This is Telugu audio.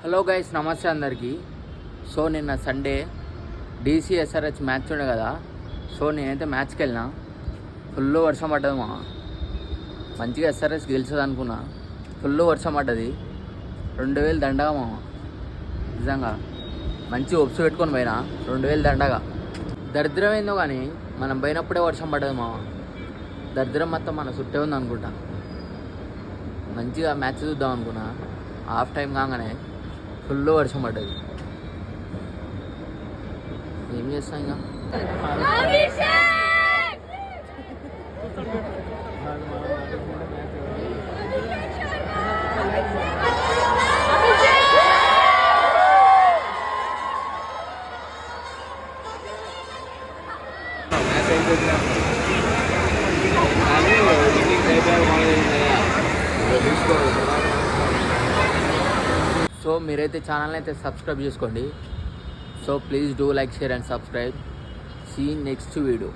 హలో గైస్, నమస్తే అందరికీ. సో నిన్న సండే DCSRH మ్యాచ్ ఉండే కదా. సో నేనైతే మ్యాచ్కి వెళ్ళినా. ఫుల్ వర్షం పడ్డది మా. మంచిగా SRH గెలుస్తుంది అనుకున్నా. ఫుల్ వర్షం పడ్డది. 2000 దండగా మా. నిజంగా మంచి ఒప్స్ పెట్టుకొని పోయినా. 2000 దండగా. దరిద్రం ఏందో కానీ మనం పోయినప్పుడే వర్షం పడ్డది మా. దరిద్రం మొత్తం మన చుట్టే ఉంది అనుకుంటా. మంచిగా మ్యాచ్ చూద్దాం అనుకున్నా. హాఫ్ టైం కాగానే ఫుల్ వర్షం పడ్డది. ఏం చేస్తాం ఇంకా. సో మీరైతే ఛానల్ని అయితే సబ్స్క్రైబ్ చేసుకోండి. So please do like, share and subscribe. See next video.